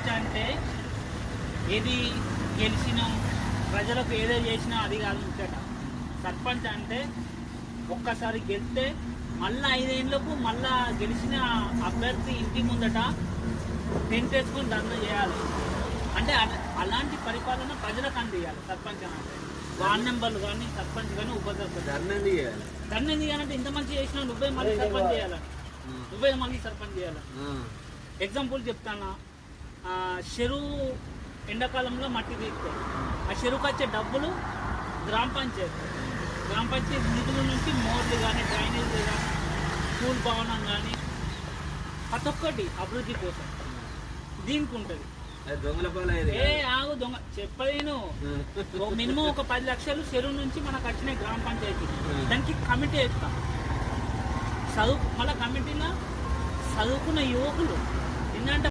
సర్పంచ్ అంటే ఏది గెలిచినాం ప్రజలకు ఏదో చేసినా అది కాదు ముచ్చట. సర్పంచ్ అంటే ఒక్కసారి గెలిస్తే మళ్ళీ 5 ఏళ్ళకు మళ్ళా గెలిచిన అభ్యర్థి ఇంటి ముందట టెంట్ వేసుకొని ధర్నా చేయాలి. అంటే అలాంటి పరిపాలన ప్రజలకు అందియాలి సర్పంచ్ అంటే. వార్డ్ మెంబర్లు కానీ సర్పంచ్ కానీ ఉప సర్పంచ్ ధర్నా ఎందుకు చేయాలంటే ఇంత మంచి చేసినా నువ్వే మళ్ళీ సర్పంచ్ చేయాలని, నువ్వే మళ్ళీ సర్పంచ్ చేయాలి. ఎగ్జాంపుల్ చెప్తాను, చెరువు ఎండాకాలంలో మట్టి తీస్తారు, ఆ చెరువుకి వచ్చే డబ్బులు గ్రామ పంచాయతీ నిధుల నుంచి మోర్లు కానీ డ్రైనేజీలు కానీ స్కూల్ భవనం కానీ ప్రతి ఒక్కటి అభివృద్ధి కోసం దీనికి ఉంటుంది. ఆగు దొంగ చెప్పలేను. మినిమం ఒక 10 లక్షలు చెరువు నుంచి మనకు వచ్చిన గ్రామ పంచాయతీ దానికి కమిటీ వేస్తాం. మళ్ళీ కమిటీలో చదువుకున్న యువకులు ఏంటంటే